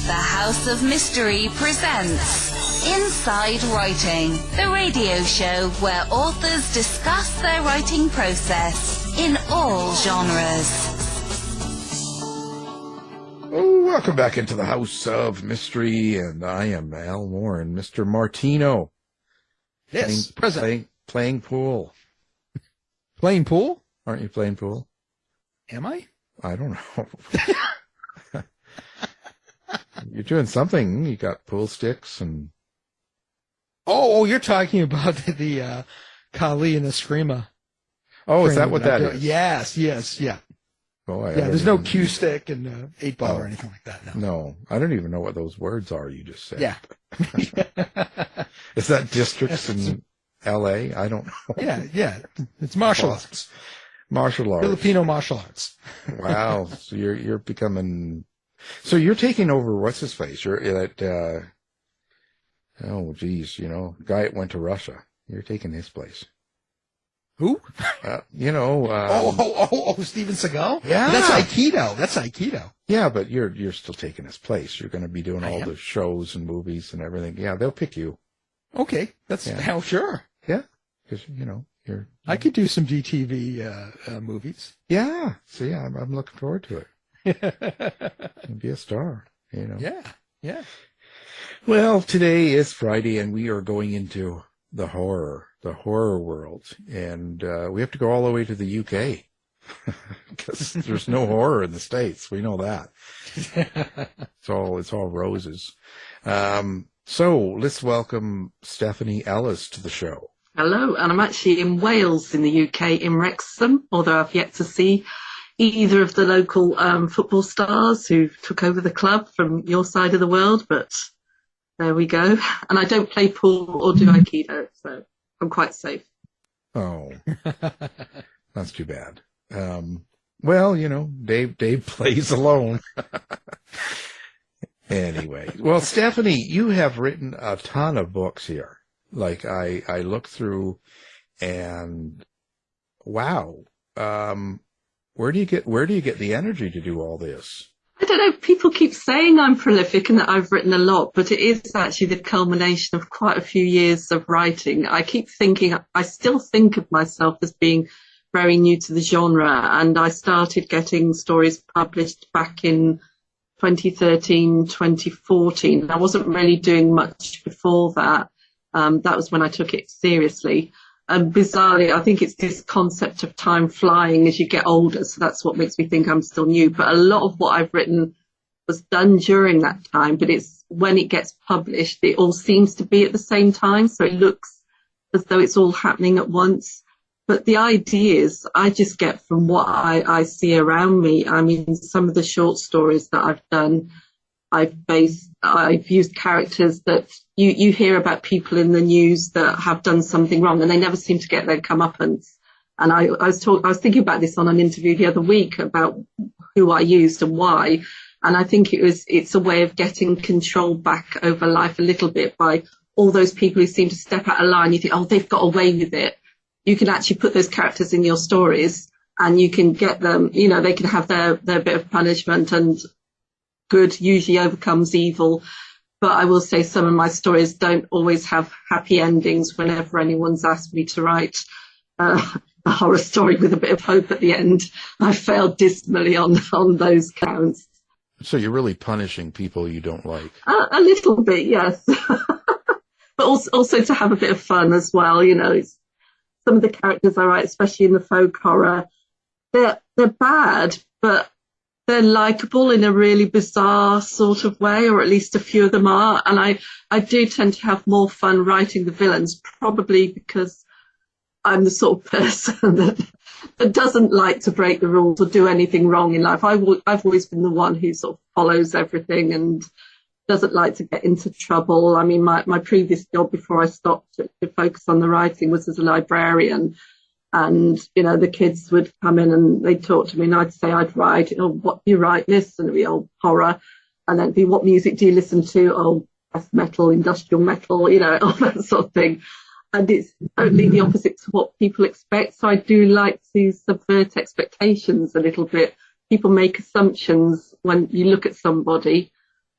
The House of Mystery presents Inside Writing, the radio show where authors discuss their writing process in all genres. Oh, welcome back into the House of Mystery, and I am Al Warren, Mr. Martino. Yes, present. Playing pool. Playing pool? Aren't you playing pool? Am I? I don't know. You're doing something. You got pool sticks and... Oh, you're talking about the Kali and Eskrima. Oh, is that what that is? Yes, yeah. Oh, there's no cue stick and 8-ball or anything like that. No, I don't even know what those words are you just said. Yeah. Is that districts in L.A.? I don't know. Yeah. It's martial arts. Martial arts. Filipino martial arts. Wow. So you're becoming... So you're taking over what's his face? You're at oh geez, guy that went to Russia. You're taking his place. Who? Steven Seagal? Yeah. That's Aikido. Yeah, but you're still taking his place. You're going to be doing all the shows and movies and everything. Yeah, they'll pick you. Okay. That's how sure. Yeah. Because you're I could do some DTV movies. Yeah. So yeah, I'm looking forward to it. Be a star, Yeah. Well, today is Friday, and we are going into the horror world, and we have to go all the way to the UK because there's no horror in the States. We know that. It's all roses. So let's welcome Stephanie Ellis to the show. Hello, and I'm actually in Wales in the UK, in Wrexham, although I've yet to see either of the local football stars who took over the club from your side of the world, but there we go. And I don't play pool or do Aikido, so I'm quite safe. Oh, that's too bad. Well, Dave plays alone. Anyway, well, Stephanie, you have written a ton of books here. Like I looked through, and wow. Where do you get the energy to do all this? I don't know. People keep saying I'm prolific and that I've written a lot, but it is actually the culmination of quite a few years of writing. I still think of myself as being very new to the genre, and I started getting stories published back in 2013, 2014. I wasn't really doing much before that. That was when I took it seriously. And bizarrely, I think it's this concept of time flying as you get older. So that's what makes me think I'm still new. But a lot of what I've written was done during that time. But it's when it gets published, it all seems to be at the same time. So it looks as though it's all happening at once. But the ideas I just get from what I see around me. I mean, some of the short stories that I've done, I've used characters that you hear about people in the news that have done something wrong and they never seem to get their comeuppance. And I was thinking about this on an interview the other week about who I used and why. And I think it's a way of getting control back over life a little bit by all those people who seem to step out of line. You think, oh, they've got away with it. You can actually put those characters in your stories and you can get them, they can have their bit of punishment, and good usually overcomes evil. But I will say some of my stories don't always have happy endings. Whenever anyone's asked me to write a horror story with a bit of hope at the end, I failed dismally on those counts. So you're really punishing people you don't like? A little bit, yes. But also to have a bit of fun as well. Some of the characters I write, especially in the folk horror, they're bad, but they're likable in a really bizarre sort of way, or at least a few of them are. And I do tend to have more fun writing the villains, probably because I'm the sort of person that doesn't like to break the rules or do anything wrong in life. I've always been the one who sort of follows everything and doesn't like to get into trouble. I mean, my previous job before I stopped to focus on the writing was as a librarian. And, the kids would come in and they'd talk to me and I'd say I'd write, what do you write this? And it'd be horror. And then it'd be, what music do you listen to? Oh, death metal, industrial metal, all that sort of thing. And it's totally the opposite to what people expect. So I do like to subvert expectations a little bit. People make assumptions when you look at somebody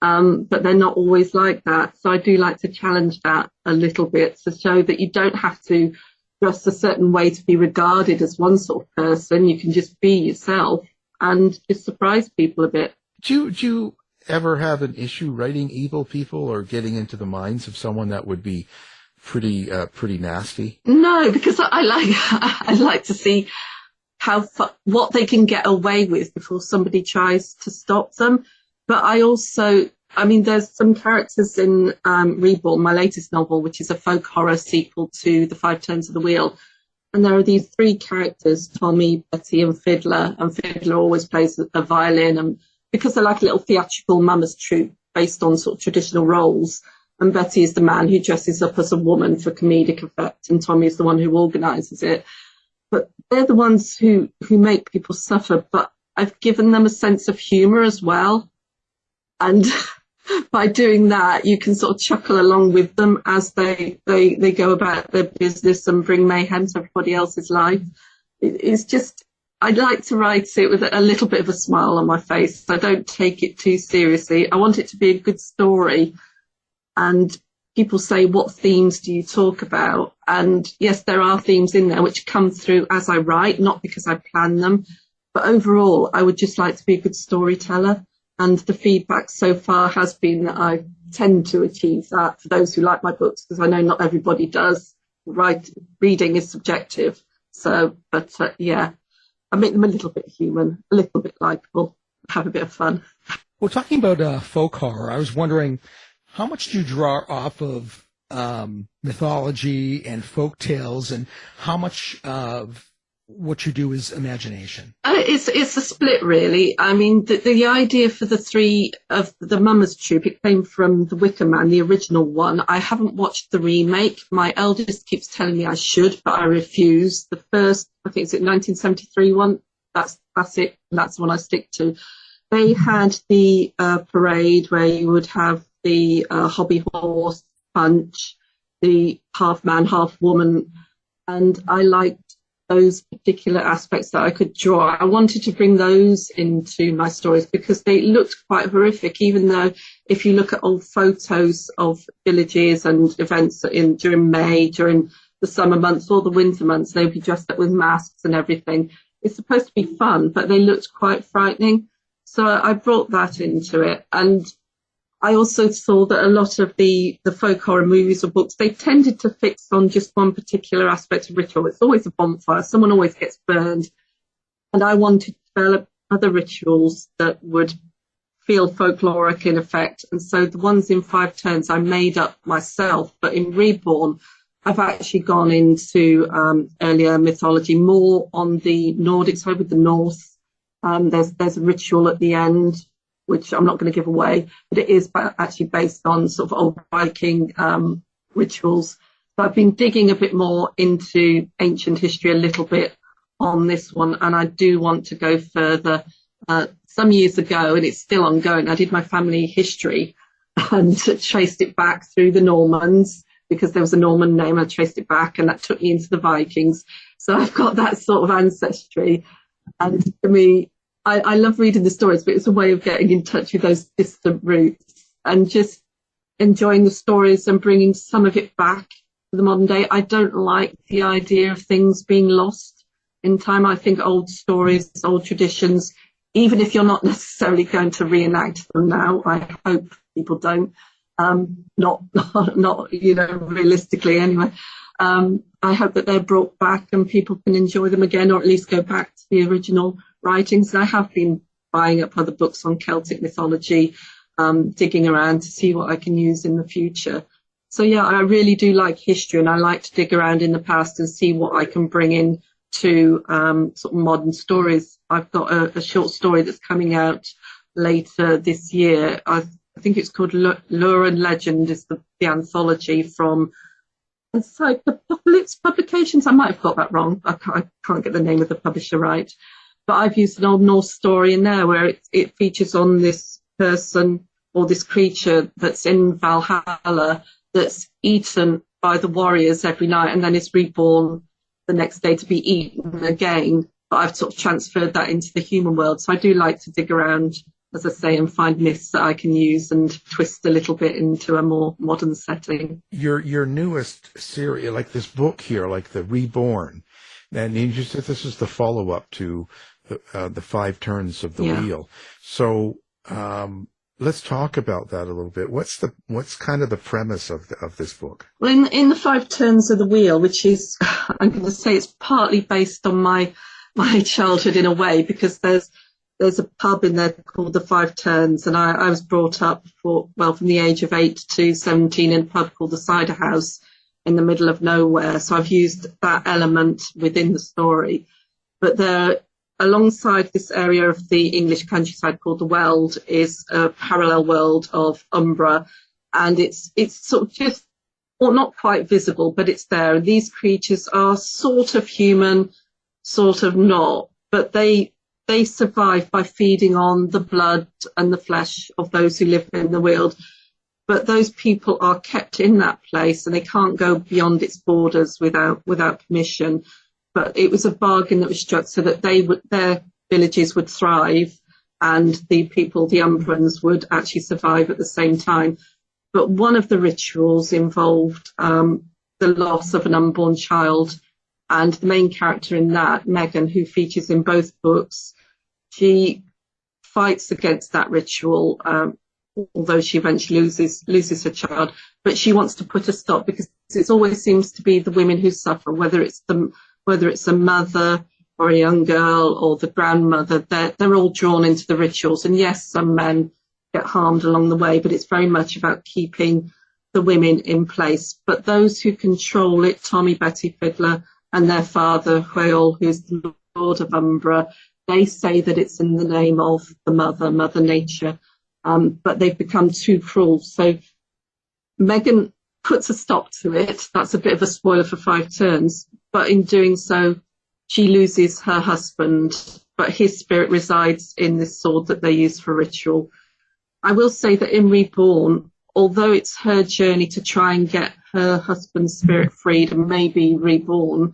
but they're not always like that. So I do like to challenge that a little bit to show that you don't have to dress a certain way to be regarded as one sort of person. You can just be yourself and just surprise people a bit. Do you ever have an issue writing evil people or getting into the minds of someone that would be pretty nasty? No, because I like to see what they can get away with before somebody tries to stop them. But there's some characters in Reborn, my latest novel, which is a folk horror sequel to The Five Turns of the Wheel. And there are these three characters, Tommy, Betty and Fiddler. And Fiddler always plays a violin. And because they're like a little theatrical mama's troupe based on sort of traditional roles. And Betty is the man who dresses up as a woman for comedic effect. And Tommy is the one who organises it. But they're the ones who make people suffer. But I've given them a sense of humour as well. And by doing that, you can sort of chuckle along with them as they go about their business and bring mayhem to everybody else's life. It's just, I'd like to write it with a little bit of a smile on my face. I don't take it too seriously. I want it to be a good story. And people say, what themes do you talk about? And yes, there are themes in there which come through as I write, not because I plan them. But overall, I would just like to be a good storyteller. And the feedback so far has been that I tend to achieve that for those who like my books, because I know not everybody does. Reading is subjective. So, but yeah, I make them a little bit human, a little bit likeable, have a bit of fun. Well, talking about folk horror, I was wondering, how much do you draw off of mythology and folk tales, and how much of what you do is imagination? It's a split, really. I mean, the idea for the three of the Mama's Troupe, it came from The Wicker Man, the original one. I haven't watched the remake. My eldest keeps telling me I should, but I refuse. The first, I think it's 1973 one. That's it. That's the one I stick to. They had the parade where you would have the hobby horse punch, the half man, half woman, and I liked those particular aspects that I could draw. I wanted to bring those into my stories because they looked quite horrific, even though if you look at old photos of villages and events during May, during the summer months or the winter months, they'd be dressed up with masks and everything. It's supposed to be fun, but they looked quite frightening. So I brought that into it. And I also saw that a lot of the folk horror movies or books, they tended to fix on just one particular aspect of ritual. It's always a bonfire. Someone always gets burned. And I wanted to develop other rituals that would feel folkloric in effect. And so the ones in Five Turns I made up myself. But in Reborn, I've actually gone into earlier mythology, more on the Nordic side with the Norse. There's a ritual at the end, which I'm not going to give away, but it is actually based on sort of old Viking rituals. So I've been digging a bit more into ancient history a little bit on this one, and I do want to go further. Some years ago, and it's still ongoing, I did my family history and traced it back through the Normans, because there was a Norman name. I traced it back, and that took me into the Vikings. So I've got that sort of ancestry. And for me, I love reading the stories, but it's a way of getting in touch with those distant roots and just enjoying the stories and bringing some of it back to the modern day. I don't like the idea of things being lost in time. I think old stories, old traditions, even if you're not necessarily going to reenact them now, I hope people don't, not realistically anyway. I hope that they're brought back and people can enjoy them again, or at least go back to the original writings. I have been buying up other books on Celtic mythology, digging around to see what I can use in the future. So yeah, I really do like history, and I like to dig around in the past and see what I can bring in to sort of modern stories. I've got a short story that's coming out later this year. I think it's called Lure and Legend, is the anthology from Apocalypse Publications. I might have got that wrong. I can't get the name of the publisher right. But I've used an Old Norse story in there where it features on this person or this creature that's in Valhalla that's eaten by the warriors every night and then is reborn the next day to be eaten again. But I've sort of transferred that into the human world. So I do like to dig around as I say, and find myths that I can use and twist a little bit into a more modern setting. Your newest series, like this book here, like the Reborn, and you just said this is the follow-up to the 5 turns of the wheel. So let's talk about that a little bit. What's kind of the premise of this book? Well, in the 5 turns of the wheel, which is, I'm going to say, it's partly based on my childhood in a way, because there's a pub in there called the 5 Turns, and I was brought up from the age of 8 to 17 in a pub called the Cider House in the middle of nowhere. So I've used that element within the story. But there, alongside this area of the English countryside called the Weald, is a parallel world of Umbra, and it's sort of just, well, not quite visible, but it's there. And these creatures are sort of human, sort of not, but they survive by feeding on the blood and the flesh of those who live in the Weald. But those people are kept in that place, and they can't go beyond its borders without permission. But it was a bargain that was struck so that their villages would thrive, and the people, the Umbrans, would actually survive at the same time. But one of the rituals involved the loss of an unborn child, and the main character in that, Megan, who features in both books, she fights against that ritual, although she eventually loses her child. But she wants to put a stop, because it always seems to be the women who suffer, whether it's a mother or a young girl or the grandmother. They're all drawn into the rituals. And yes, some men get harmed along the way, but it's very much about keeping the women in place. But those who control it, Tommy, Betty, Fiddler, and their father, Hweol, who's the Lord of Umbra, they say that it's in the name of the Mother Nature, but they've become too cruel. So Megan puts a stop to it. That's a bit of a spoiler for 5 turns, but in doing so, she loses her husband, but his spirit resides in this sword that they use for ritual. I will say that in Reborn, although it's her journey to try and get her husband's spirit freed and maybe reborn,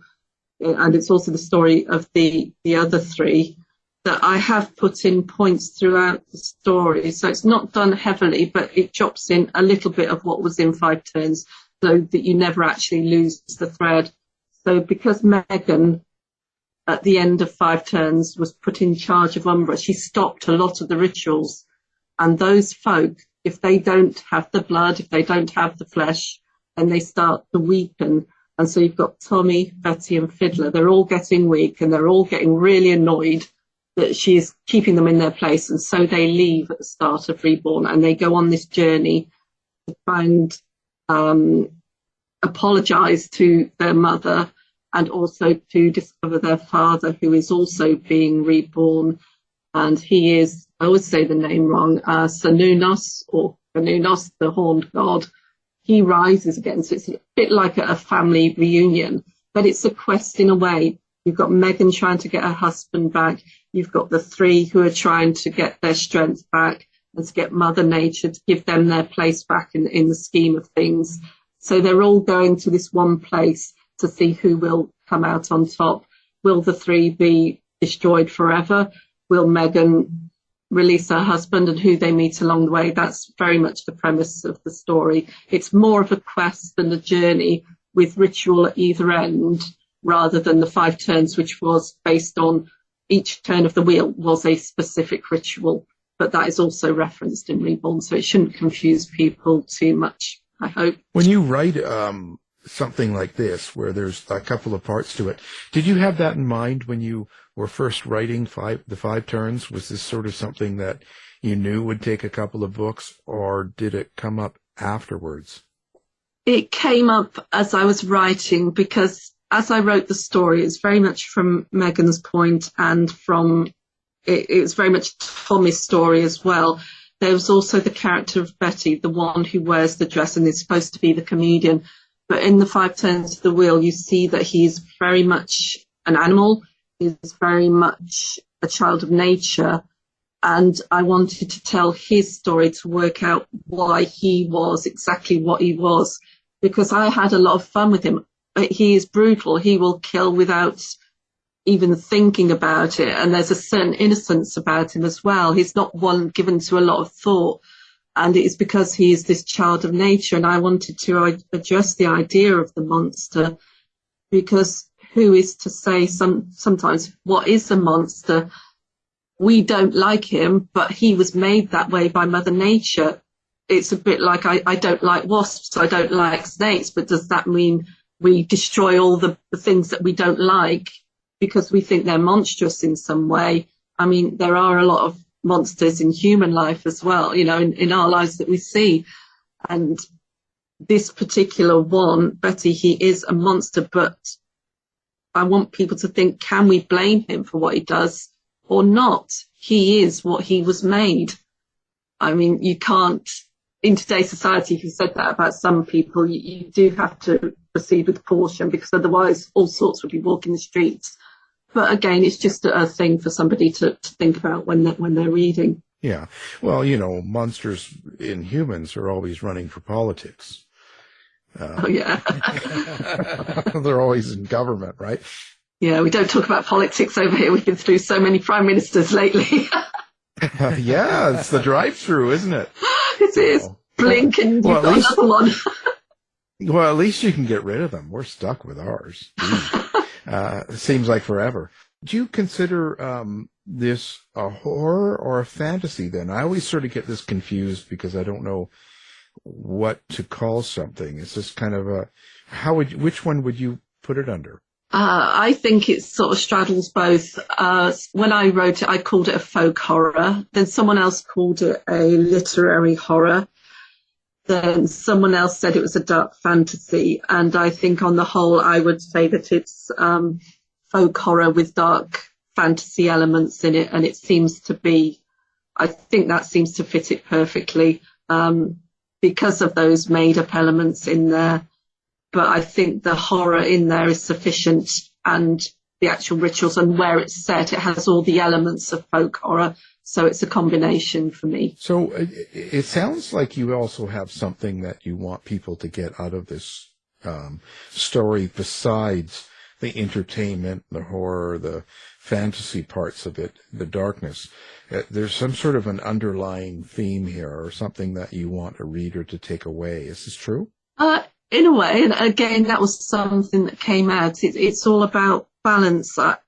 and it's also the story of the other 3, that I have put in points throughout the story. So it's not done heavily, but it drops in a little bit of what was in 5 turns, so that you never actually lose the thread. So because Megan, at the end of 5 turns, was put in charge of Umbra, she stopped a lot of the rituals. And those folk, if they don't have the blood, if they don't have the flesh, then they start to weaken. And so you've got Tommy, Betty and Fiddler. They're all getting weak, and they're all getting really annoyed that she is keeping them in their place. And so they leave at the start of Reborn, and they go on this journey to try and apologise to their mother, and also to discover their father, who is also being reborn. And he is, I always say the name wrong, Cernunnos, or Cernunnos, the horned god. He rises again. So it's a bit like a family reunion, but it's a quest in a way. You've got Megan trying to get her husband back. You've got the 3 who are trying to get their strength back and to get Mother Nature to give them their place back in the scheme of things. So they're all going to this one place to see who will come out on top. Will the 3 be destroyed forever? Will Megan release her husband, and who they meet along the way? That's very much the premise of the story. It's more of a quest than a journey with ritual at either end, rather than the 5 turns, which was based on each turn of the wheel was a specific ritual. But that is also referenced in Reborn, so it shouldn't confuse people too much, I hope. When you write something like this, where there's a couple of parts to it, did you have that in mind when you were first writing the 5 turns? Was this sort of something that you knew would take a couple of books, or did it come up afterwards? It came up as I was writing, because as I wrote the story, it's very much from Megan's point, and from it was very much Tommy's story as well. There was also the character of Betty, the one who wears the dress and is supposed to be the comedian. But in the 5 turns of the wheel, you see that he's very much an animal. He's very much a child of nature. And I wanted to tell his story to work out why he was exactly what he was, because I had a lot of fun with him. He is brutal. He will kill without even thinking about it. And there's a certain innocence about him as well. He's not one given to a lot of thought. And it is because he is this child of nature. And I wanted to address the idea of the monster, because who is to say sometimes what is a monster? We don't like him, but he was made that way by Mother Nature. It's a bit like I don't like wasps, I don't like snakes, but does that mean we destroy all the things that we don't like because we think they're monstrous in some way? I mean, there are a lot of monsters in human life as well, you know, in our lives that we see. And this particular one, Betty, he is a monster, but I want people to think, can we blame him for what he does or not? He is what he was made. I mean, you can't, in today's society, if you said that about some people, you do have to proceed with caution, because otherwise all sorts would be walking the streets. But again, it's just a thing for somebody to think about when they're reading. Yeah. Well, you know, monsters in humans are always running for politics. Oh, yeah. They're always in government, right? Yeah, we don't talk about politics over here. We've been through so many prime ministers lately. Yeah, it's the drive-through, isn't it? It is. Blink and you've got another one. Well, at least you can get rid of them. We're stuck with ours. It seems like forever. Do you consider this a horror or a fantasy then? I always sort of get this confused because I don't know what to call something. It's just kind of which one would you put it under? I think it sort of straddles both. When I wrote it, I called it a folk horror. Then someone else called it a literary horror. Then someone else said it was a dark fantasy. And I think on the whole, I would say that it's folk horror with dark fantasy elements in it. And it seems to be, I think that seems to fit it perfectly because of those made-up elements in there. But I think the horror in there is sufficient, and the actual rituals and where it's set, it has all the elements of folk horror. So it's a combination for me. So it sounds like you also have something that you want people to get out of this story besides the entertainment, the horror, the fantasy parts of it, the darkness. There's some sort of an underlying theme here or something that you want a reader to take away. Is this true? In a way, and again, that was something that came out. It's all about balance. I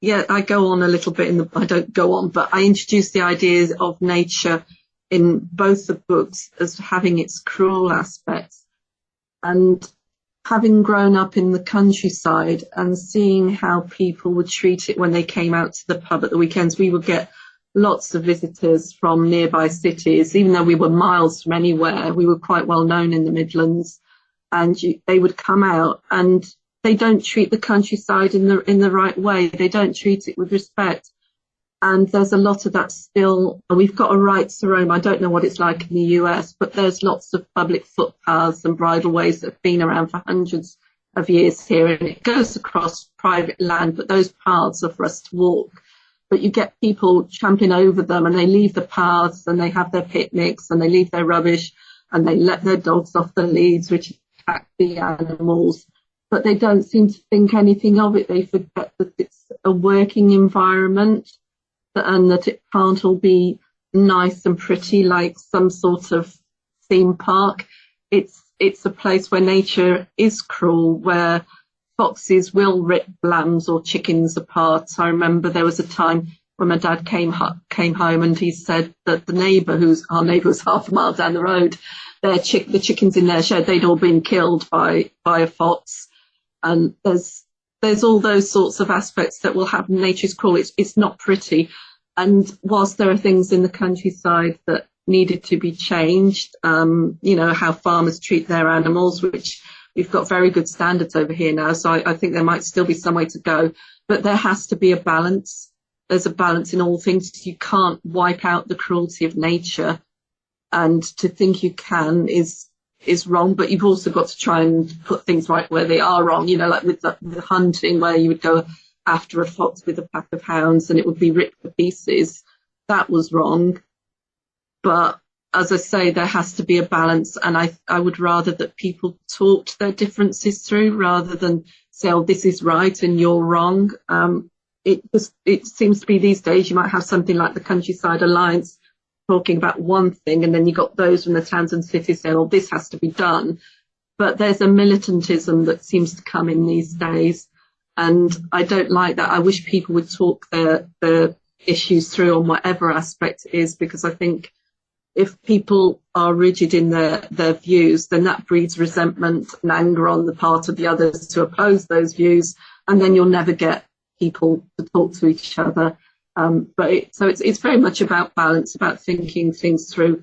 go on a little bit I don't go on, but I introduce the ideas of nature in both the books as having its cruel aspects. And having grown up in the countryside and seeing how people would treat it when they came out to the pub at the weekends, we would get lots of visitors from nearby cities. Even though we were miles from anywhere, we were quite well known in the Midlands. And they would come out, and they don't treat the countryside in the right way. They don't treat it with respect. And there's a lot of that still. We've got a right to roam. I don't know what it's like in the US, but there's lots of public footpaths and bridleways that have been around for hundreds of years here. And it goes across private land, but those paths are for us to walk. But you get people tramping over them, and they leave the paths, and they have their picnics, and they leave their rubbish, and they let their dogs off the leads, which attack the animals, but they don't seem to think anything of it. They forget that it's a working environment and that it can't all be nice and pretty like some sort of theme park. It's a place where nature is cruel, where foxes will rip lambs or chickens apart. I remember there was a time when my dad came home, and he said that our neighbour who's half a mile down the road, the chickens in their shed, they'd all been killed by a fox. And there's all those sorts of aspects that will happen. Nature's cruel. It's not pretty. And whilst there are things in the countryside that needed to be changed, how farmers treat their animals, which we've got very good standards over here now. So I think there might still be some way to go, but there has to be a balance. There's a balance in all things. You can't wipe out the cruelty of nature. And to think you can is wrong, but you've also got to try and put things right where they are wrong. Like with the hunting, where you would go after a fox with a pack of hounds and it would be ripped to pieces. That was wrong. But as I say, there has to be a balance, and I would rather that people talked their differences through rather than say, oh, this is right and you're wrong. it seems to be these days you might have something like the Countryside Alliance talking about one thing, and then you got those from the towns and cities saying, "Oh, this has to be done." But there's a militantism that seems to come in these days, and I don't like that. I wish people would talk their issues through on whatever aspect it is, because I think if people are rigid in their views, then that breeds resentment and anger on the part of the others to oppose those views, and then you'll never get people to talk to each other. So it's very much about balance, about thinking things through.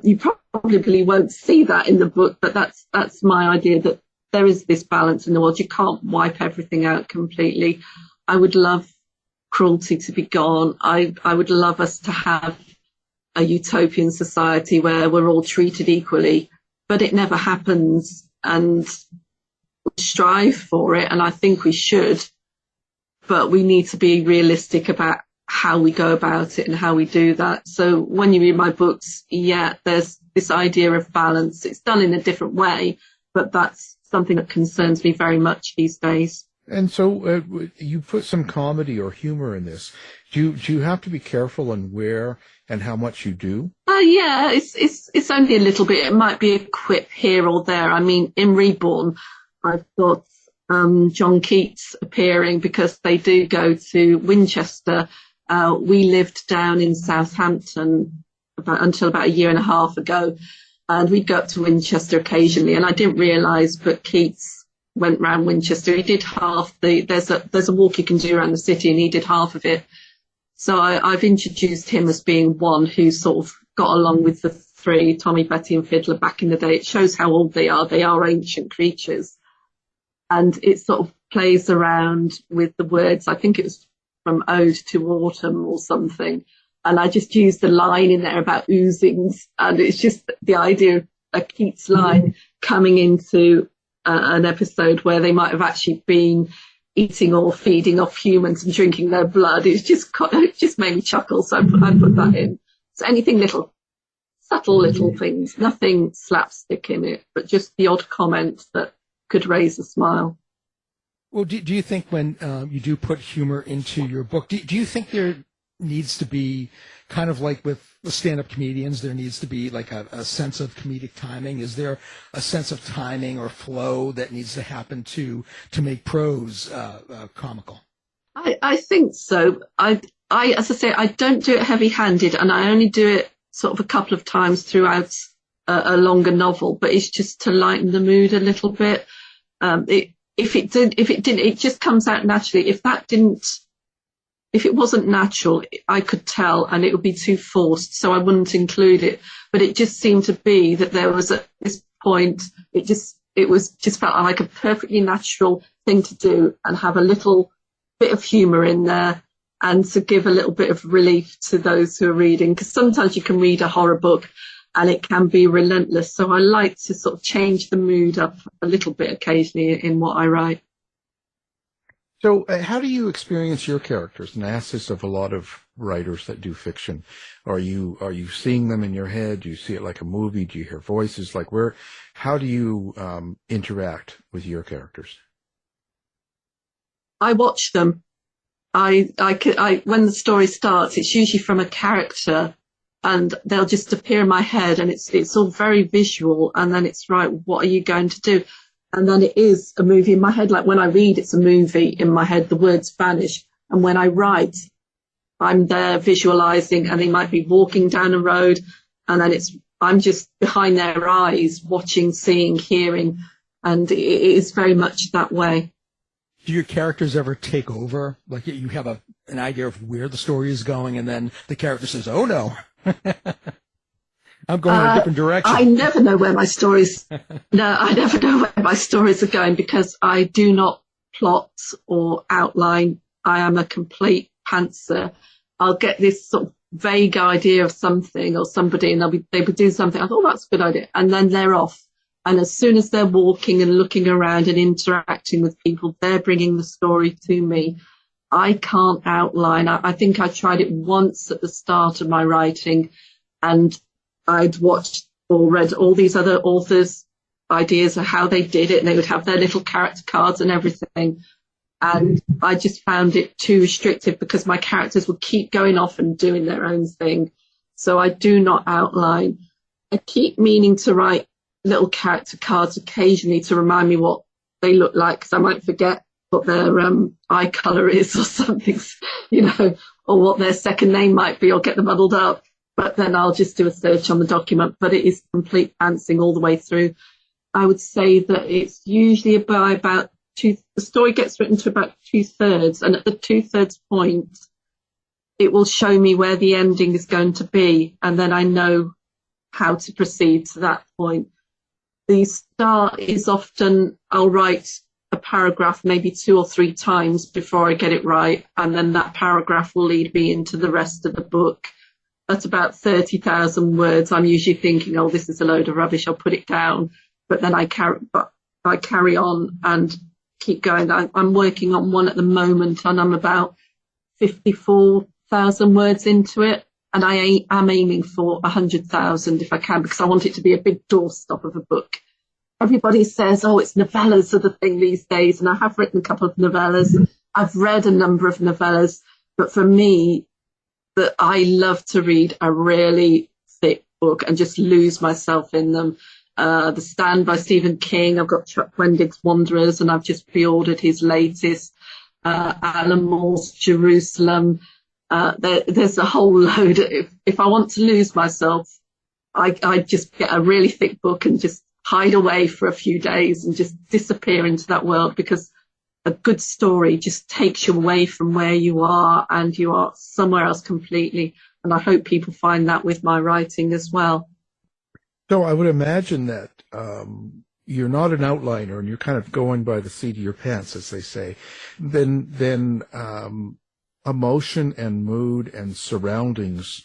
You probably won't see that in the book, but that's my idea, that there is this balance in the world. You can't wipe everything out completely. I would love cruelty to be gone. I would love us to have a utopian society where we're all treated equally, but it never happens, and we strive for it, and I think we should, but we need to be realistic about how we go about it and how we do that. So when you read my books, there's this idea of balance. It's done in a different way, but that's something that concerns me very much these days. And so you put some comedy or humor in this. Do you have to be careful on where and how much you do? Yeah, it's only a little bit. It might be a quip here or there. I mean, in Reborn, I've got John Keats appearing because they do go to Winchester. We lived down in Southampton until about a year and a half ago, and we'd go up to Winchester occasionally, and I didn't realise, but Keats went round Winchester. He did half there's a walk you can do around the city, and he did half of it. So I've introduced him as being one who sort of got along with the three, Tommy, Betty and Fiddler, back in the day. It shows how old they are. They are ancient creatures. And it sort of plays around with the words. I think it was from Ode to Autumn or something. And I just used the line in there about oozings. And it's just the idea of a Keats line coming into an episode where they might have actually been eating or feeding off humans and drinking their blood. It just made me chuckle. So I put that in. So anything subtle little things, nothing slapstick in it, but just the odd comment that could raise a smile. Well, do you think when you do put humor into your book, do you think there needs to be, kind of like with stand-up comedians, there needs to be like a sense of comedic timing? Is there a sense of timing or flow that needs to happen to make prose comical? I think so. As I say, I don't do it heavy-handed, and I only do it sort of a couple of times throughout a longer novel, but it's just to lighten the mood a little bit. If it didn't, it just comes out naturally. If it wasn't natural, I could tell, and it would be too forced, so I wouldn't include it. But it just seemed to be that there was at this point, it felt like a perfectly natural thing to do, and have a little bit of humour in there, and to give a little bit of relief to those who are reading. Because sometimes you can read a horror book and it can be relentless. So I like to sort of change the mood up a little bit occasionally in what I write. So how do you experience your characters? And I ask this of a lot of writers that do fiction. Are you seeing them in your head? Do you see it like a movie? Do you hear voices? How do you interact with your characters? I watch them. When the story starts, it's usually from a character, and they'll just appear in my head, and it's all very visual. And then it's, right, what are you going to do? And then it is a movie in my head. Like when I read, it's a movie in my head. The words vanish. And when I write, I'm there visualizing, and they might be walking down a road, and then I'm just behind their eyes, watching, seeing, hearing. And it is very much that way. Do your characters ever take over? Like you have an idea of where the story is going, and then the character says, "Oh no, I'm going in a different direction." I never know where my stories. No, I never know where my stories are going, because I do not plot or outline. I am a complete pantser. I'll get this sort of vague idea of something or somebody, and they would do something. I thought, oh, that's a good idea, and then they're off. And as soon as they're walking and looking around and interacting with people, they're bringing the story to me. I can't outline. I think I tried it once at the start of my writing, and I'd watched or read all these other authors' ideas of how they did it, and they would have their little character cards and everything. And I just found it too restrictive because my characters would keep going off and doing their own thing. So I do not outline. I keep meaning to write little character cards occasionally to remind me what they look like, because I might forget what their eye colour is or something, or what their second name might be, or get them muddled up. But then I'll just do a search on the document. But it is complete pantsing all the way through. I would say that it's usually by about the story gets written to about 2/3, and at the 2/3 point, it will show me where the ending is going to be, and then I know how to proceed to that point. The start is often, I'll write a paragraph maybe 2 or 3 times before I get it right, and then that paragraph will lead me into the rest of the book. At about 30,000 words, I'm usually thinking, oh, this is a load of rubbish, I'll put it down. But then I carry on and keep going. I'm working on one at the moment, and I'm about 54,000 words into it. And I am aiming for 100,000 if I can, because I want it to be a big doorstop of a book. Everybody says, oh, it's novellas are the thing these days. And I have written a couple of novellas. I've read a number of novellas. But for me, that I love to read a really thick book and just lose myself in them. The Stand by Stephen King. I've got Chuck Wendig's Wanderers, and I've just pre-ordered his latest. Alan Moore's Jerusalem. There's a whole load. If I want to lose myself, I just get a really thick book and just hide away for a few days and just disappear into that world, because a good story just takes you away from where you are and you are somewhere else completely. And I hope people find that with my writing as well. So I would imagine that you're not an outliner and you're kind of going by the seat of your pants, as they say. Then emotion and mood and surroundings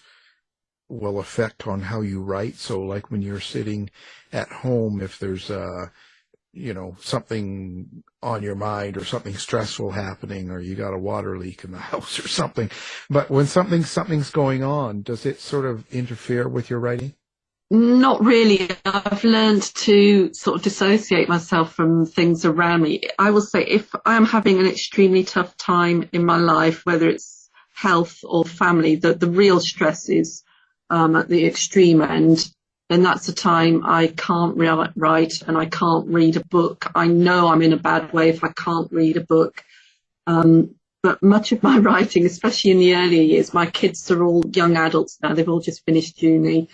will affect on how you write. So like when you're sitting at home, if there's something on your mind or something stressful happening, or you got a water leak in the house or something, but when something's going on, does it sort of interfere with your writing? Not really. I've learned to sort of dissociate myself from things around me. I will say, if I'm having an extremely tough time in my life, whether it's health or family, the real stress is at the extreme end, then that's a time I can't write and I can't read a book. I know I'm in a bad way if I can't read a book. But much of my writing, especially in the earlier years, my kids are all young adults now. They've all just finished uni.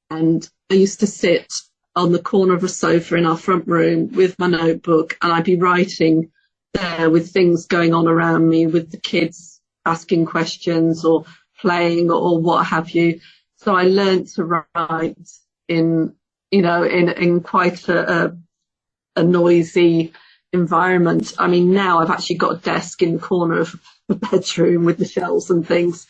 And I used to sit on the corner of a sofa in our front room with my notebook, and I'd be writing there with things going on around me, with the kids asking questions or playing or what have you. So I learned to write in quite a noisy environment. I mean, now I've actually got a desk in the corner of the bedroom with the shelves and things,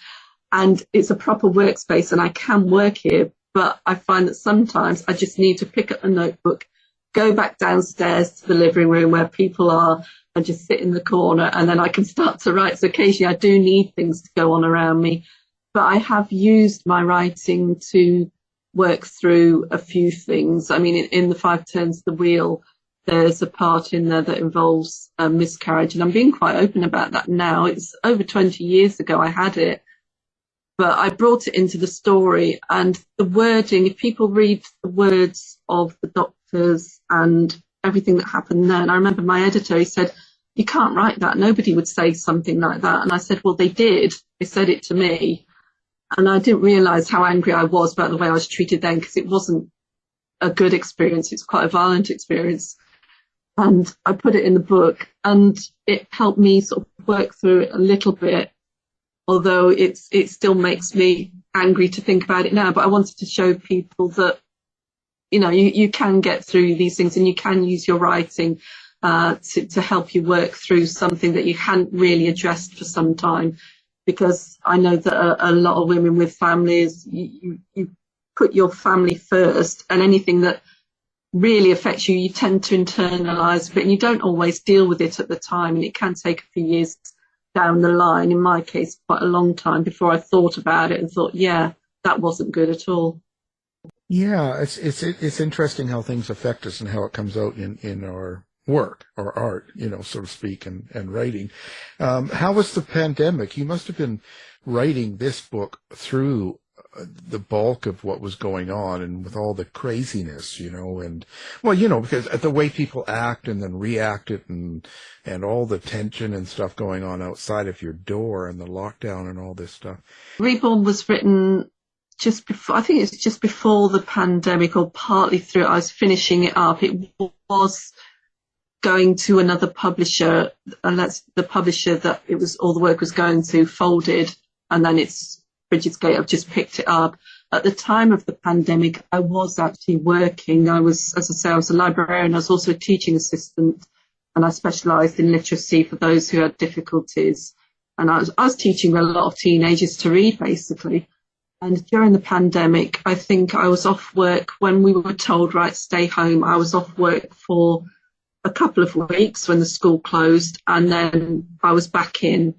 and it's a proper workspace and I can work here. But I find that sometimes I just need to pick up a notebook, go back downstairs to the living room where people are, and just sit in the corner, and then I can start to write. So occasionally I do need things to go on around me. But I have used my writing to work through a few things. I mean, in the 5 Turns the Wheel, there's a part in there that involves a miscarriage, and I'm being quite open about that now. It's over 20 years ago I had it. But I brought it into the story, and the wording, if people read the words of the doctors and everything that happened there, and I remember my editor, he said, you can't write that. Nobody would say something like that. And I said, well, they did. They said it to me. And I didn't realise how angry I was about the way I was treated then, because it wasn't a good experience. It's quite a violent experience. And I put it in the book, and it helped me sort of work through it a little bit. Although it still makes me angry to think about it now. But I wanted to show people that, you can get through these things, and you can use your writing to help you work through something that you hadn't really addressed for some time. Because I know that a lot of women with families, you put your family first, and anything that really affects you, you tend to internalise a bit, and you don't always deal with it at the time, and it can take a few years down the line, in my case quite a long time, before I thought about it and thought, yeah, that wasn't good at all. Yeah, it's interesting how things affect us and how it comes out in our work or art, so to speak, and writing. How was the pandemic? You must have been writing this book through the bulk of what was going on and with all the craziness, because the way people act and then reacted and all the tension and stuff going on outside of your door and the lockdown and all this stuff. Reborn was written just before, I think it's just before the pandemic or partly through it. I was finishing it up. It was going to another publisher, and that's the publisher that it was, all the work was going to, folded, and then it's Bridget's Gate. I've just picked it up. At the time of the pandemic, I was actually working. I was, as I say, I was a librarian. I was also a teaching assistant, and I specialised in literacy for those who had difficulties. And I was teaching a lot of teenagers to read, basically. And during the pandemic, I think I was off work when we were told, right, stay home. I was off work for a couple of weeks when the school closed, and then I was back in.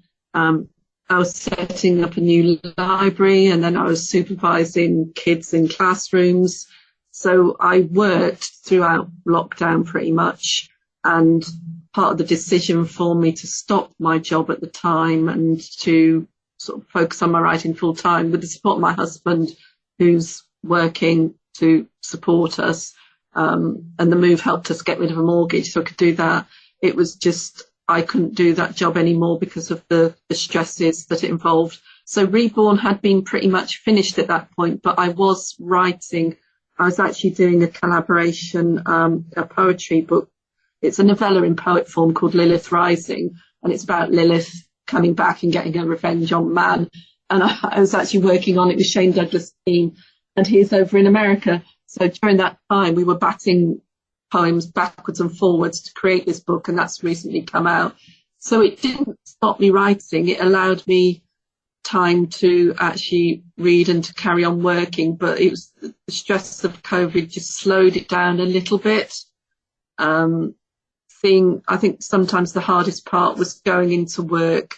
I was setting up a new library, and then I was supervising kids in classrooms. So I worked throughout lockdown pretty much, and part of the decision for me to stop my job at the time and to sort of focus on my writing full time with the support of my husband, who's working to support us. And the move helped us get rid of a mortgage, so I could do that. It was just, I couldn't do that job anymore because of the stresses that it involved. So Reborn had been pretty much finished at that point, but I was writing. I was actually doing a collaboration, a poetry book. It's a novella in poet form called Lilith Rising, and it's about Lilith coming back and getting her revenge on man. And I was actually working on it with Shane Douglas' team, and he's over in America. So during that time, we were batting poems backwards and forwards to create this book, and that's recently come out. So it didn't stop me writing. It allowed me time to actually read and to carry on working, but it was the stress of COVID just slowed it down a little bit. I think sometimes the hardest part was going into work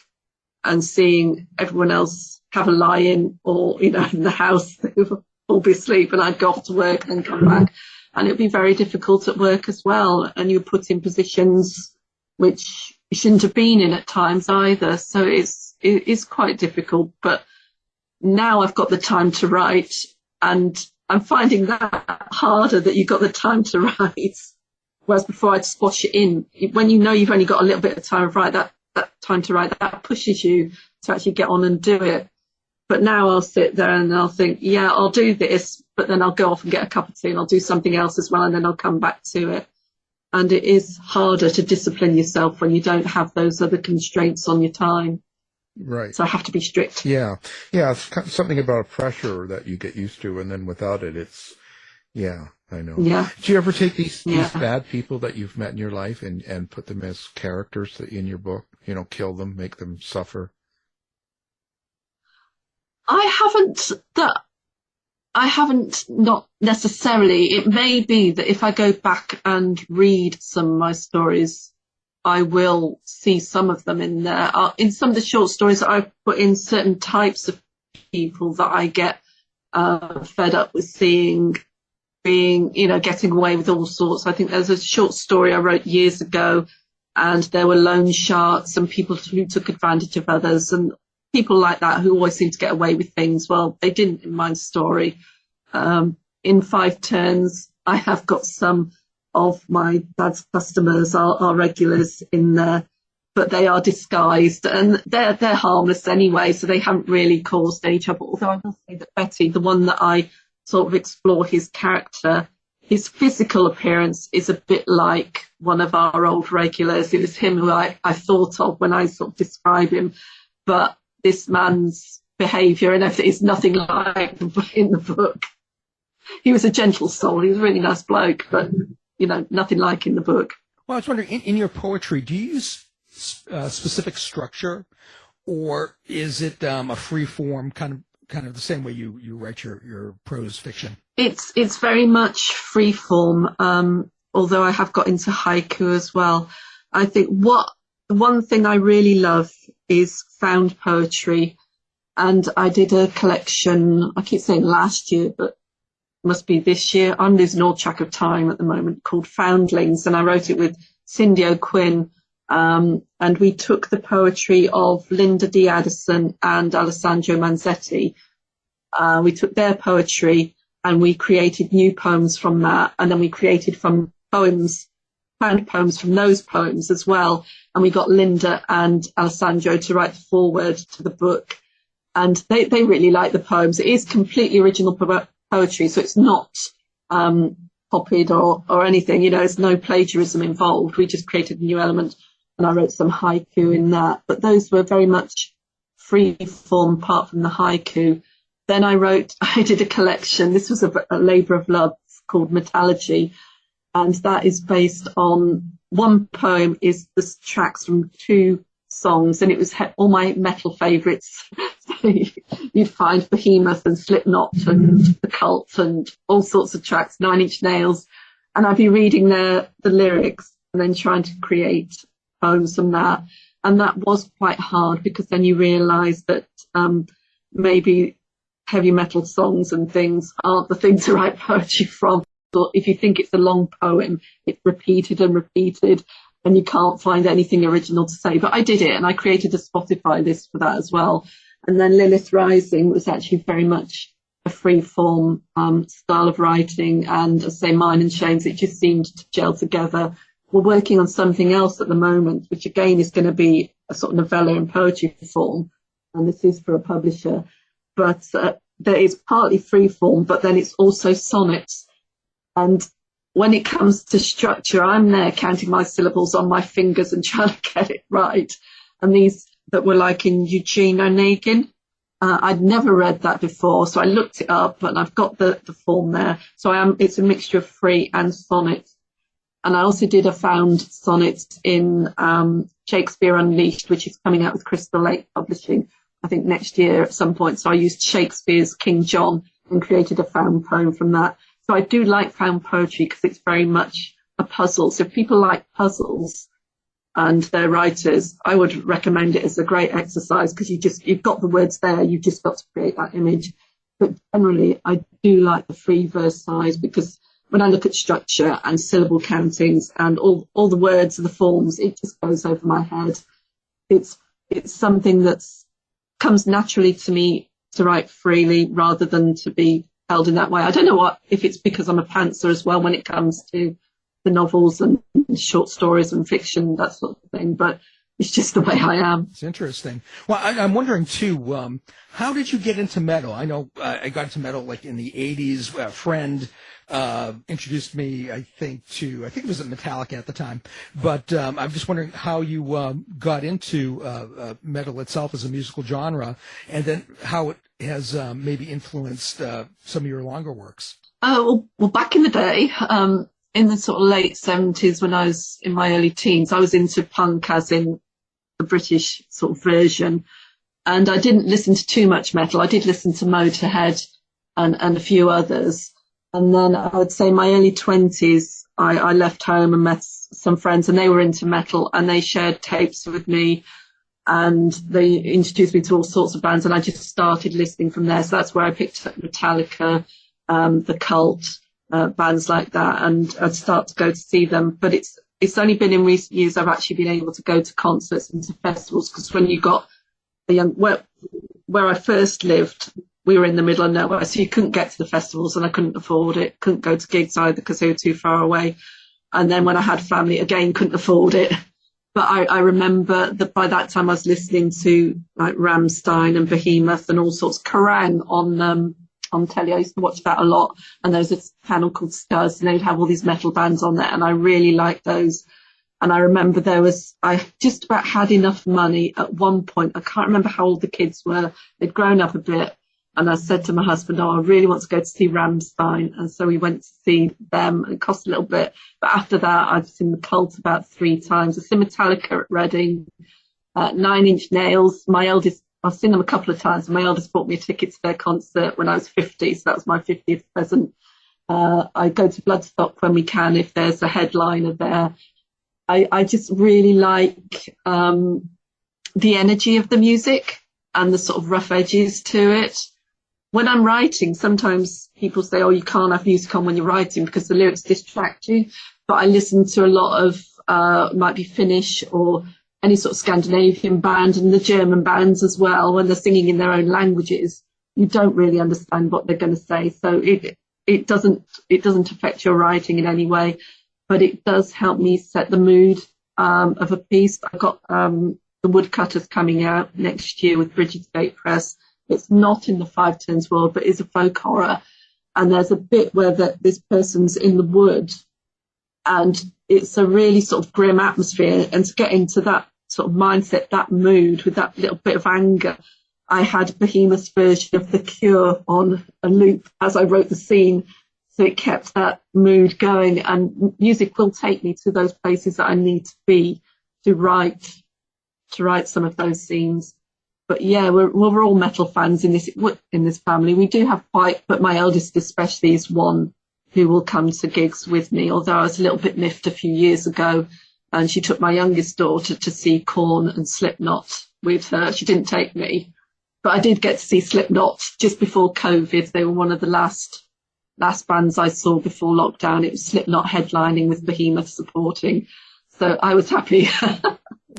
and seeing everyone else have a lie-in, or, in the house, they would all be asleep, and I'd go off to work and then come back. And it would be very difficult at work as well. And you're put in positions which you shouldn't have been in at times either. So it is quite difficult. But now I've got the time to write, and I'm finding that harder, that you've got the time to write. Whereas before I'd squash it in. When you know you've only got a little bit of time to write, that time to write, that pushes you to actually get on and do it. But now I'll sit there and I'll think, yeah, I'll do this, but then I'll go off and get a cup of tea and I'll do something else as well, and then I'll come back to it. And it is harder to discipline yourself when you don't have those other constraints on your time. Right. So I have to be strict. Yeah. Yeah. It's something about a pressure that you get used to, and then without it, it's, yeah, I know. Yeah. Do you ever take these bad people that you've met in your life and put them as characters in your book? Kill them, make them suffer? I haven't, not necessarily. It may be that if I go back and read some of my stories, I will see some of them in there. In some of the short stories, I've put in certain types of people that I get fed up with seeing, getting away with all sorts. I think there's a short story I wrote years ago, and there were loan sharks and people who took advantage of others, and people like that who always seem to get away with things. Well, they didn't in my story. In 5 Turns, I have got some of my dad's customers are regulars in there, but they are disguised, and they're harmless anyway, so they haven't really caused any trouble. Although I will say that Betty, the one that I sort of explore his character, his physical appearance is a bit like one of our old regulars. It was him who I thought of when I sort of describe him, but this man's behaviour and everything is nothing like in the book. He was a gentle soul. He was a really nice bloke, but, nothing like in the book. Well, I was wondering, in your poetry, do you use specific structure, or is it a free form, kind of the same way you write your prose fiction? It's very much free form, although I have got into haiku as well. I think one thing I really love is found poetry, and I did a collection, I keep saying last year, but it must be this year. I'm losing all track of time at the moment, called Foundlings, and I wrote it with Cindy O'Quinn, and we took the poetry of Linda D. Addison and Alessandro Manzetti. We took their poetry and we created new poems from that, and then we created found poems from those poems as well, and we got Linda and Alessandro to write the foreword to the book, and they really like the poems. It is completely original poetry, so it's not copied or anything, there's no plagiarism involved. We just created a new element, and I wrote some haiku in that, but those were very much free form apart from the haiku. Then I did a collection. This was a labour of love called Metallurgy, and that is based on one poem is the tracks from 2 songs, and it was all my metal favourites. So you'd find Behemoth and Slipknot and The Cult and all sorts of tracks, 9 Inch Nails, and I'd be reading the lyrics and then trying to create poems from that. And that was quite hard, because then you realise that maybe heavy metal songs and things aren't the thing to write poetry from. If you think it's a long poem, it's repeated and repeated, and you can't find anything original to say. But I did it, and I created a Spotify list for that as well. And then Lilith Rising was actually very much a free form style of writing, and as I say, Mine and Shane's, it just seemed to gel together. We're working on something else at the moment, which again is going to be a sort of novella in poetry form, and this is for a publisher. But there is partly free form, but then it's also sonnets. And when it comes to structure, I'm there counting my syllables on my fingers and trying to get it right. And these that were like in Eugene Onegin, I'd never read that before, so I looked it up, and I've got the form there. So it's a mixture of free and sonnets. And I also did a found sonnets in Shakespeare Unleashed, which is coming out with Crystal Lake Publishing, I think next year at some point. So I used Shakespeare's King John and created a found poem from that. So I do like found poetry because it's very much a puzzle. So if people like puzzles and they're writers, I would recommend it as a great exercise, because you've got the words there, you've just got to create that image. But generally, I do like the free verse size, because when I look at structure and syllable countings and all the words and the forms, it just goes over my head. It's something that comes naturally to me to write freely rather than to be held in that way. I don't know if it's because I'm a pantser as well when it comes to the novels and short stories and fiction, that sort of thing, but it's just the way I am. It's interesting. Well, I'm wondering too, how did you get into metal? I know I got into metal like in the 80s. A friend introduced me, I think it was at Metallica at the time, but I'm just wondering how you got into metal itself as a musical genre, and then how it has maybe influenced some of your longer works. Well, back in the day, in the sort of late 70s, when I was in my early teens, I was into punk, as in the British sort of version, and I didn't listen to too much metal. I did listen to Motorhead and a few others. And then I would say my early 20s, I left home and met some friends, and they were into metal, and they shared tapes with me, and they introduced me to all sorts of bands, and I just started listening from there. So that's where I picked up Metallica, The Cult, bands like that, and I'd start to go to see them. But it's only been in recent years I've actually been able to go to concerts and to festivals, because when you got the young, where I first lived, we were in the middle of nowhere, so you couldn't get to the festivals, and I couldn't afford it. Couldn't go to gigs either because they were too far away. And then when I had family, again, couldn't afford it. But I remember that by that time I was listening to like Rammstein and Behemoth and all sorts. Kerrang! On telly, I used to watch that a lot. And there was this channel called Scuzz, and they'd have all these metal bands on there, and I really liked those. And I remember I just about had enough money at one point. I can't remember how old the kids were. They'd grown up a bit. And I said to my husband, I really want to go to see Rammstein. And so we went to see them, and it cost a little bit. But after that, I've seen The Cult about 3 times. I've seen Metallica at Reading, 9 Inch Nails. I've seen them a couple of times. My eldest bought me a ticket to their concert when I was 50. So that was my 50th present. I go to Bloodstock when we can, if there's a headliner there. I just really like the energy of the music and the sort of rough edges to it. When I'm writing, sometimes people say, you can't have music on when you're writing because the lyrics distract you. But I listen to a lot of might be Finnish or any sort of Scandinavian band, and the German bands as well, when they're singing in their own languages, you don't really understand what they're going to say. So it doesn't affect your writing in any way, but it does help me set the mood of a piece. I've got The Woodcutters coming out next year with Brigid's Gate Press. It's not in the Five Turns world, but is a folk horror. And there's a bit where this person's in the wood, and it's a really sort of grim atmosphere. And to get into that sort of mindset, that mood, with that little bit of anger, I had Behemoth's version of The Cure on a loop as I wrote the scene. So it kept that mood going, and music will take me to those places that I need to be to write some of those scenes. But yeah, we're all metal fans in this family. We do have quite, but my eldest especially is one who will come to gigs with me, although I was a little bit miffed a few years ago, and she took my youngest daughter to see Korn and Slipknot with her. She didn't take me, but I did get to see Slipknot just before COVID. They were one of the last bands I saw before lockdown. It was Slipknot headlining with Behemoth supporting, so I was happy.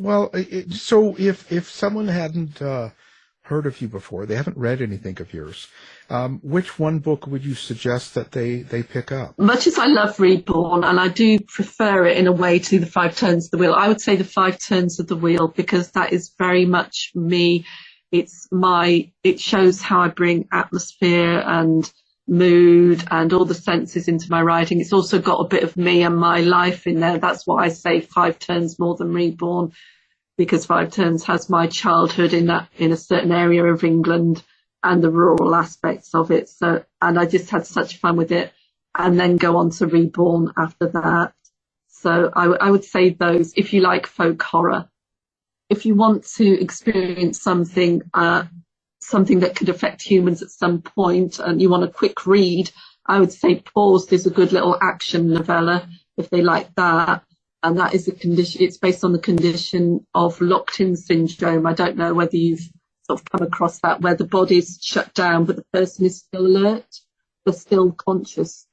Well, so if someone hadn't heard of you before, they haven't read anything of yours, which one book would you suggest that they pick up? Much as I love Reborn, and I do prefer it in a way to The Five Turns of the Wheel, I would say The Five Turns of the Wheel, because that is very much me. It shows how I bring atmosphere and mood and all the senses into my writing. It's also got a bit of me and my life in there. That's why I say Five Turns more than Reborn, because Five Turns has my childhood in a certain area of England and the rural aspects of it. So, and I just had such fun with it, and then go on to Reborn after that. So I would say those, if you like folk horror. If you want to experience something that could affect humans at some point, and you want a quick read, I would say Paused is a good little action novella, if they like that. And that is a condition, it's based on the condition of locked-in syndrome. I don't know whether you've sort of come across that, where the body's shut down, but the person is still alert, they're still conscious.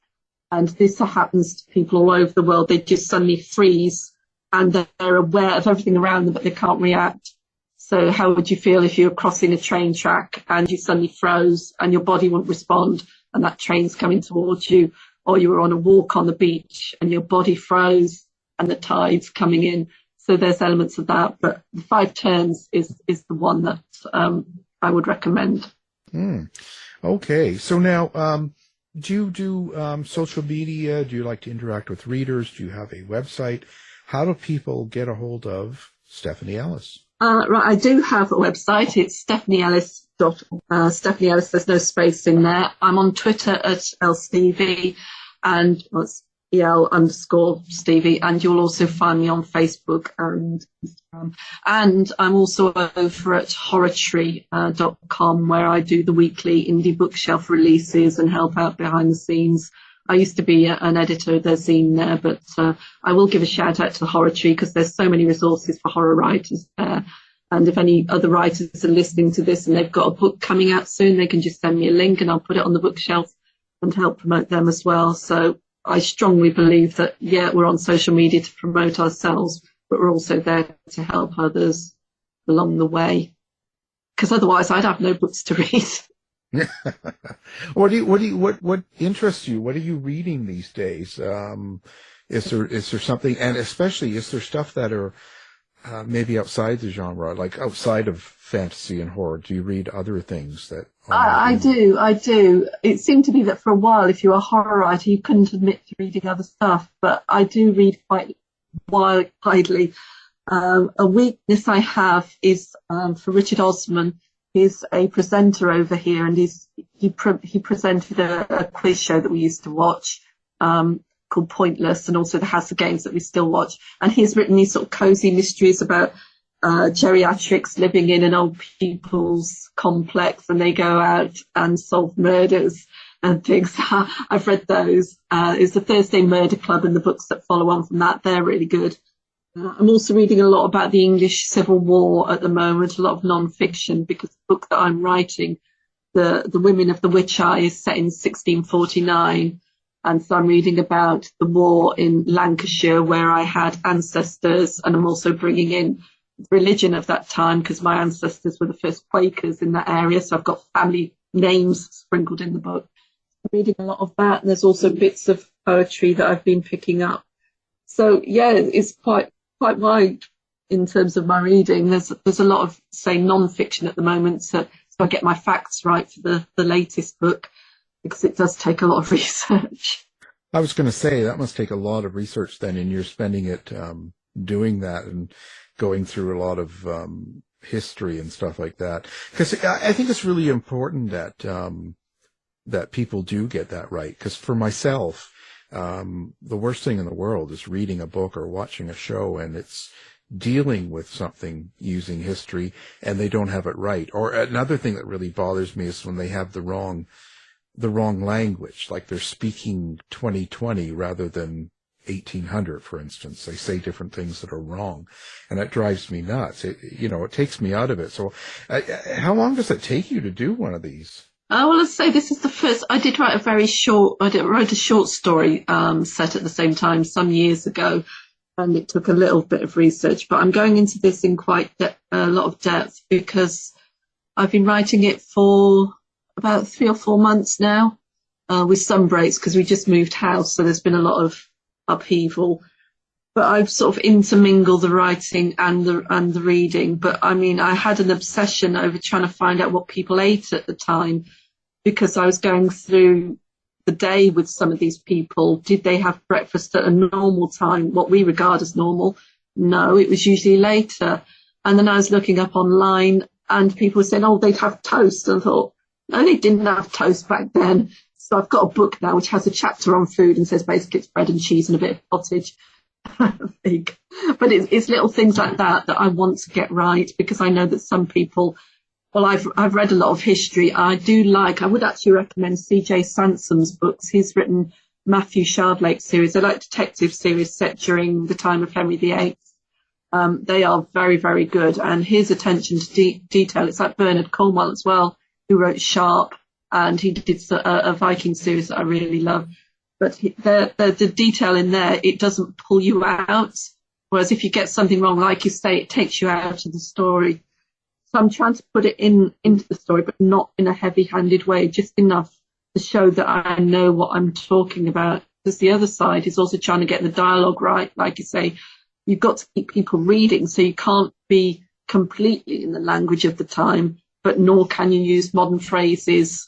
And this happens to people all over the world. They just suddenly freeze, and they're aware of everything around them, but they can't react. So how would you feel if you were crossing a train track and you suddenly froze and your body wouldn't respond, and that train's coming towards you? Or you were on a walk on the beach and your body froze and the tide's coming in. So there's elements of that. But The Five Turns is the one that I would recommend. Okay. So now, do you do social media? Do you like to interact with readers? Do you have a website? How do people get a hold of Stephanie Ellis? Right, I do have a website. It's Stephanie Ellis. Stephanie Ellis, there's no space in there. I'm on Twitter at lstevie, and it's EL_Stevie, and you'll also find me on Facebook and Instagram. And I'm also over at horrortree.com, where I do the weekly indie bookshelf releases and help out behind the scenes. I used to be an editor of their zine there, but I will give a shout out to the Horror Tree, because there's so many resources for horror writers there. And if any other writers are listening to this and they've got a book coming out soon, they can just send me a link and I'll put it on the bookshelf and help promote them as well. So I strongly believe that, yeah, we're on social media to promote ourselves, but we're also there to help others along the way, because otherwise I'd have no books to read. What interests you? What are you reading these days? Is there something, and especially, is there stuff that are maybe outside the genre, like outside of fantasy and horror? Do you read other things that? I do. It seemed to be that for a while, if you were a horror writer, you couldn't admit to reading other stuff, but I do read quite widely. A weakness I have is for Richard Osman. He's a presenter over here, and he presented a quiz show that we used to watch called Pointless, and also the House of Games that we still watch. And he's written these sort of cozy mysteries about geriatrics living in an old people's complex, and they go out and solve murders and things. I've read those. It's the Thursday Murder Club, and the books that follow on from that, they're really good. I'm also reading a lot about the English Civil War at the moment, a lot of non-fiction, because the book that I'm writing, the Women of the Witch Eye, is set in 1649, And so I'm reading about the war in Lancashire, where I had ancestors, and I'm also bringing in religion of that time because my ancestors were the first Quakers in that area. So I've got family names sprinkled in the book. I'm reading a lot of that, and there's also bits of poetry that I've been picking up. So yeah, it's quite wide in terms of my reading. There's a lot of, say, non-fiction at the moment, so I get my facts right for the latest book, because it does take a lot of research. I was going to say that must take a lot of research then, and you're spending it doing that and going through a lot of history and stuff like that. Because I think it's really important that that people do get that right. Because for myself, the worst thing in the world is reading a book or watching a show and it's dealing with something using history and they don't have it right. Or another thing that really bothers me is when they have the wrong language, like they're speaking 2020 rather than 1800, for instance. They say different things that are wrong, and that drives me nuts. It takes me out of it. So how long does it take you to do one of these? Well, let's say this is the first. I did write wrote a short story set at the same time some years ago, and it took a little bit of research, but I'm going into this in quite a lot of depth because I've been writing it for about 3 or 4 months now, with some breaks because we just moved house, so there's been a lot of upheaval. But I've sort of intermingled the writing and the reading. But I mean, I had an obsession over trying to find out what people ate at the time, because I was going through the day with some of these people. Did they have breakfast at a normal time, what we regard as normal? No, it was usually later. And then I was looking up online and people were saying, oh, they'd have toast. And I thought, no, they didn't have toast back then. So I've got a book now which has a chapter on food and says basically it's bread and cheese and a bit of pottage. But it's little things like that I want to get right, because I know that some people, well, I've read a lot of history. I would actually recommend C.J. Sansom's books. He's written Matthew Shardlake series. They're like detective series set during the time of Henry VIII. They are very, very good. And his attention to detail, it's like Bernard Cornwell as well, who wrote Sharp, and he did a Viking series that I really love. But the detail in there, it doesn't pull you out. Whereas if you get something wrong, like you say, it takes you out of the story. So I'm trying to put it into the story, but not in a heavy-handed way, just enough to show that I know what I'm talking about. Because the other side is also trying to get the dialogue right. Like you say, you've got to keep people reading, so you can't be completely in the language of the time, but nor can you use modern phrases,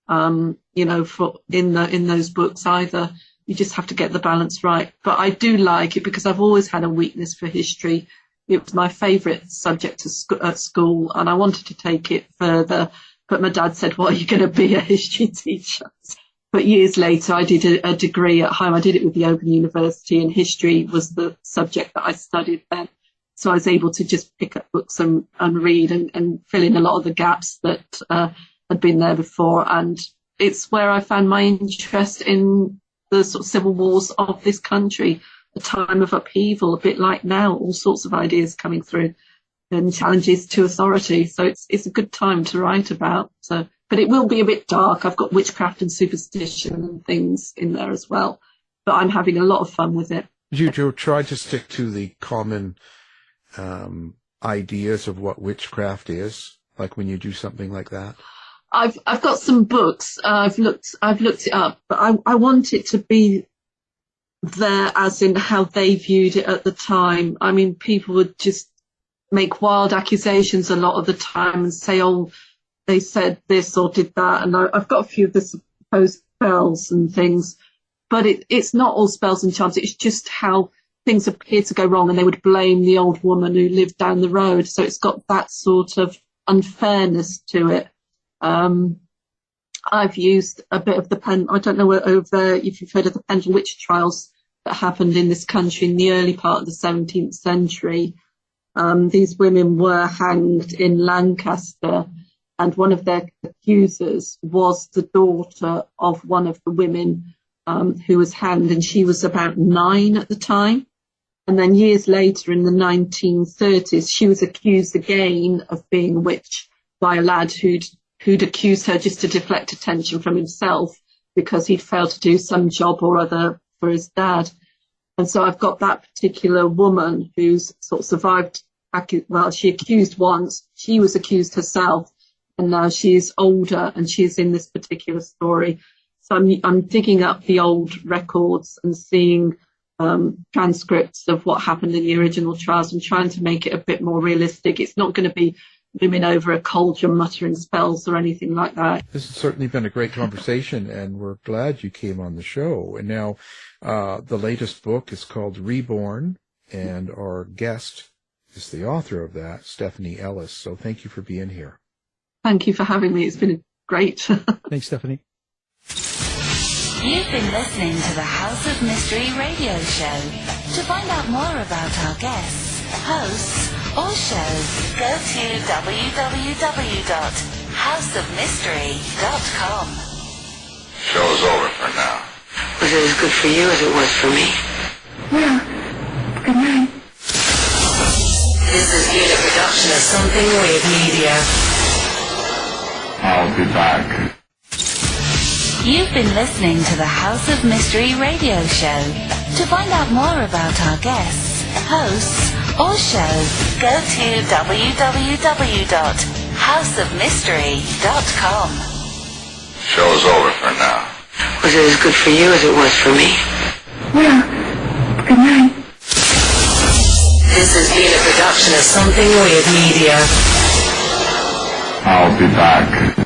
for in those books either. You just have to get the balance right. But I do like it because I've always had a weakness for history. It was my favourite subject at school, and I wanted to take it further. But my dad said, "Well, you're going to be a history teacher." But years later, I did a degree at home. I did it with the Open University, and history was the subject that I studied then. So I was able to just pick up books and read and fill in a lot of the gaps that had been there before. And it's where I found my interest in the sort of civil wars of this country, a time of upheaval, a bit like now, all sorts of ideas coming through and challenges to authority. So it's a good time to write about. But it will be a bit dark. I've got witchcraft and superstition and things in there as well. But I'm having a lot of fun with it. You try to stick to the common ideas of what witchcraft is, like when you do something like that? I've got some books. I've looked it up, but I want it to be there as in how they viewed it at the time. I mean, people would just make wild accusations a lot of the time and say, oh, they said this or did that. And I've got a few of the supposed spells and things, but it's not all spells and charms. It's just how things appear to go wrong, and they would blame the old woman who lived down the road. So it's got that sort of unfairness to it. I've used a bit of I don't know if you've heard of the Pendle witch trials that happened in this country in the early part of the 17th century. These women were hanged in Lancaster, and one of their accusers was the daughter of one of the women who was hanged, and she was about 9 at the time. And then years later, in the 1930s, she was accused again of being a witch by a lad who'd accused her just to deflect attention from himself, because he'd failed to do some job or other for his dad. And so I've got that particular woman who's sort of survived. Well, she accused once, she was accused herself, and now she's older and she's in this particular story. So I'm digging up the old records and seeing transcripts of what happened in the original trials and trying to make it a bit more realistic. It's not going to be looming over a cauldron muttering spells or anything like that. This has certainly been a great conversation, and we're glad you came on the show. And now the latest book is called Reborn, and our guest is the author of that, Stephanie Ellis. So thank you for being here. Thank you for having me. It's been great. Thanks, Stephanie. You've been listening to the House of Mystery radio show. To find out more about our guests, hosts, or shows, go to www.houseofmystery.com. Show's over for now. Was it as good for you as it was for me? Well, good night. This has been a production of Something Weird Media. I'll be back. You've been listening to the House of Mystery radio show. To find out more about our guests, hosts, or shows, go to www.houseofmystery.com. Show's over for now. Was it as good for you as it was for me? Well, good night. This has been a production of Something Weird Media. I'll be back.